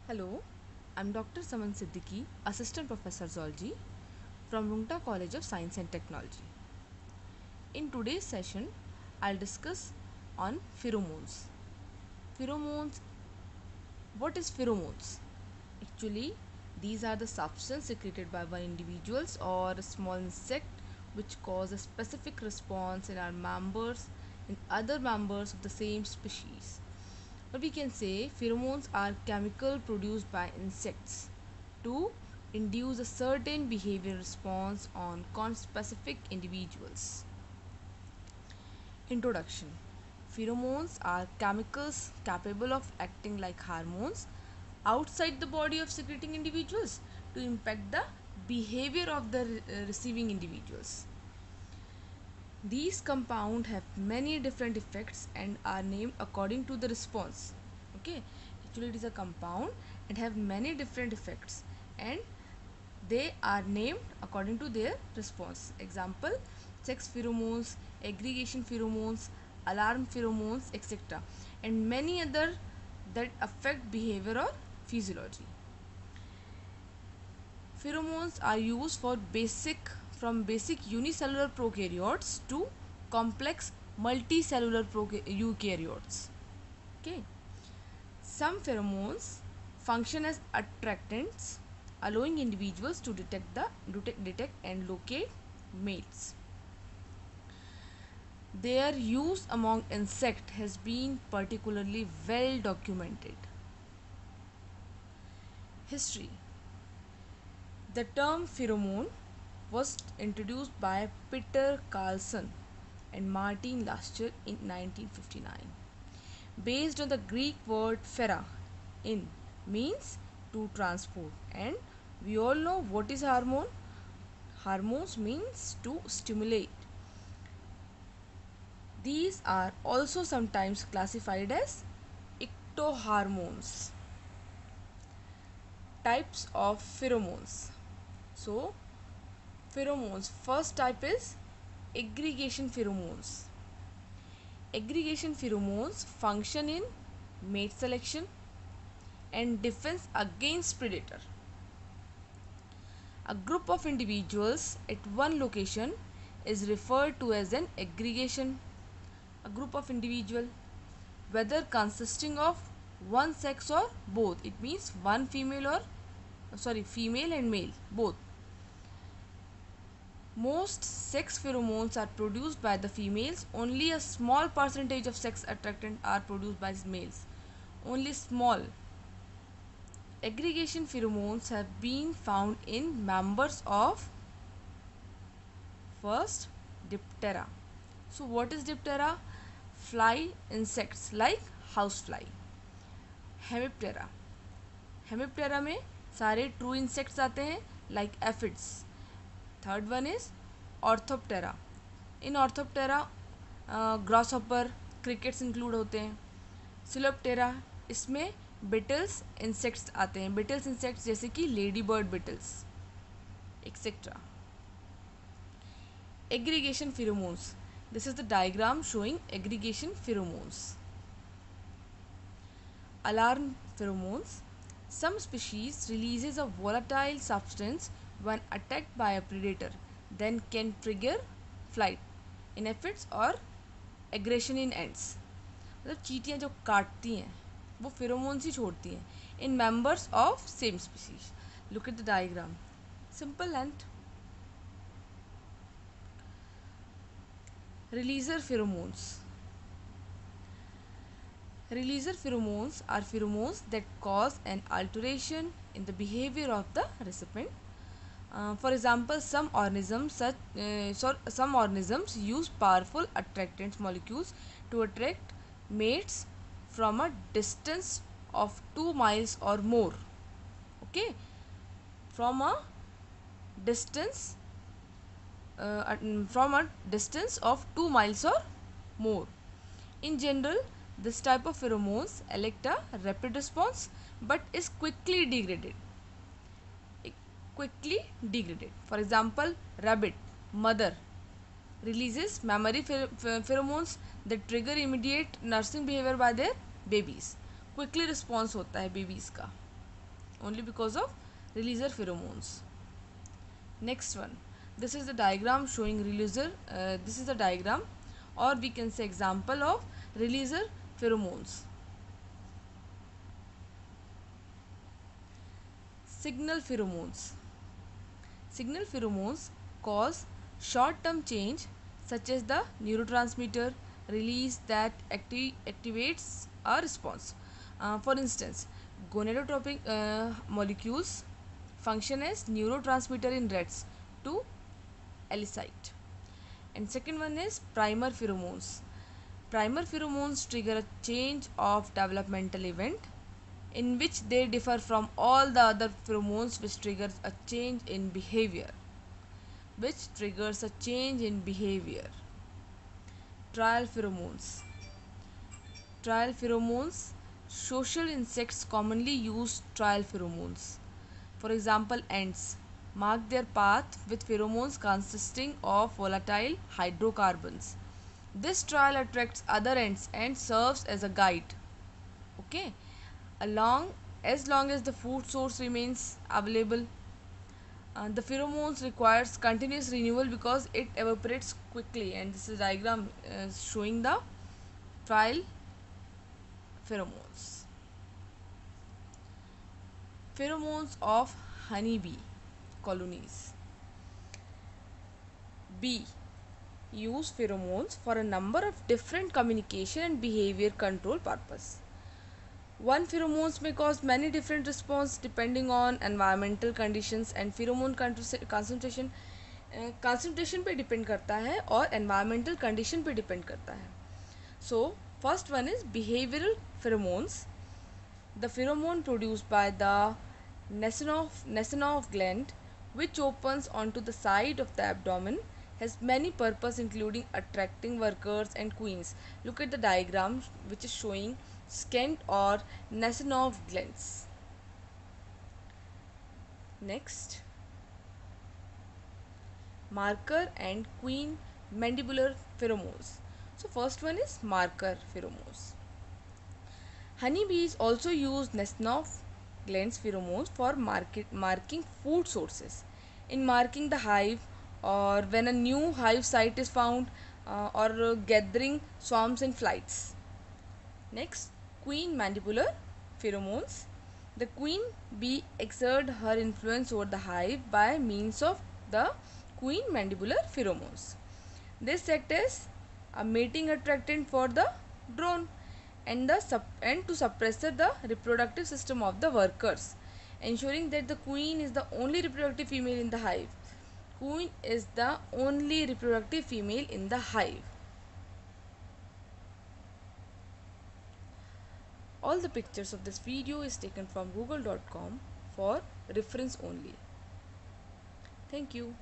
Hello, I'm Dr. Saman Siddiqui, Assistant Professor Zoology from Rungta College of Science and Technology. In today's session, I'll discuss on pheromones. Pheromones, what is pheromones? Actually, these are the substance secreted by one individuals or a small insect which cause a specific response in our members and other members of the same species. Or we can say pheromones are chemical produced by insects to induce a certain behavior response on conspecific individuals. Introduction. Pheromones are chemicals capable of acting like hormones outside the body of secreting individuals to impact the behavior of the receiving individuals. These compounds have many different effects and are named according to the response. Okay, actually it is a compound and have many different effects and they are named according to their response. Example, sex pheromones, aggregation pheromones, alarm pheromones, etc. and many other that affect behavior or physiology. Pheromones are used for basic unicellular prokaryotes to complex multicellular eukaryotes. Okay. Some pheromones function as attractants, allowing individuals to detect and locate mates. Their use among insects has been particularly well documented. History. The term pheromone was introduced by Peter Carlson and Martin Lasker in 1959. Based on the Greek word phera, in means to transport, and we all know what is hormone. Hormones means to stimulate. These are also sometimes classified as ectohormones. Types of pheromones. So, pheromones, first type is aggregation pheromones. Aggregation pheromones function in mate selection and defense against predator. A group of individuals at one location is referred to as an aggregation. A group of individual, whether consisting of one sex or both, it means one female and male, both. Most sex pheromones are produced by the females. Only a small percentage of sex attractants are produced by males. Only small. Aggregation pheromones have been found in members of first Diptera. So what is Diptera? Fly insects like housefly. Hemiptera. Hemiptera में सारे true insects आते हैं like aphids. Third one is Orthoptera. In Orthoptera grasshopper, crickets include होते हैं. Coleoptera, इसमें beetles insects आते हैं. Beetles insects जैसे कि ladybird beetles, etc. Aggregation pheromones. This is the diagram showing aggregation pheromones. Alarm pheromones. Some species releases a volatile substance when attacked by a predator, then can trigger flight in aphids or aggression in ants. मतलब चींटियाँ जो काटती हैं वो pheromones ही छोड़ती हैं in members of same species. Look at the diagram. Simple and releaser pheromones. Releaser pheromones are pheromones that cause an alteration in the behavior of the recipient. For example, some organisms use powerful attractant molecules to attract mates from a distance of 2 miles or more. Okay, from a distance of 2 miles or more. In general, this type of pheromones elect a rapid response but is quickly degraded. For example, rabbit mother releases mammary pheromones that trigger immediate nursing behavior by their babies. Quickly response होता है babies का. only because of releaser pheromones. Next one, this is the diagram showing releaser. This is the diagram, or we can say example of releaser pheromones. Signal pheromones. Signal pheromones cause short-term change such as the neurotransmitter release that activates a response. For instance, gonadotropic molecules function as neurotransmitter in rats to elicite. And second one is primer pheromones. Primer pheromones trigger a change of developmental event in which they differ from all the other pheromones, which triggers a change in behavior. Trial pheromones. Trial pheromones. Social insects commonly use trial pheromones. For example, ants mark their path with pheromones consisting of volatile hydrocarbons. This trail attracts other ants and serves as a guide. Okay, as long as the food source remains available. The pheromones requires continuous renewal because it evaporates quickly, and this is diagram showing the trial pheromones. Pheromones of honeybee colonies. Bee use pheromones for a number of different communication and behavior control purposes. One pheromones may cause many different responses depending on environmental conditions, and pheromone concentration concentration पे depend करता है और environmental condition पे depend करता है. So first one is behavioral pheromones. The pheromone produced by the Nessenhoff gland, which opens onto the side of the abdomen, has many purposes including attracting workers and queens. Look at the diagram which is showing Skent or Nessenhoff glands. Next, marker and queen mandibular pheromones. So first one is marker pheromones. Honeybees also use Nessenhoff glands pheromones for marking food sources, in marking the hive, or when a new hive site is found, or gathering swarms in flights. Next, queen mandibular pheromones. The queen bee exerts her influence over the hive by means of the queen mandibular pheromones. This acts as a mating attractant for the drone and to suppress the reproductive system of the workers, ensuring that the queen is the only reproductive female in the hive. Queen is the only reproductive female in the hive. All the pictures of this video is taken from google.com for reference only. Thank you.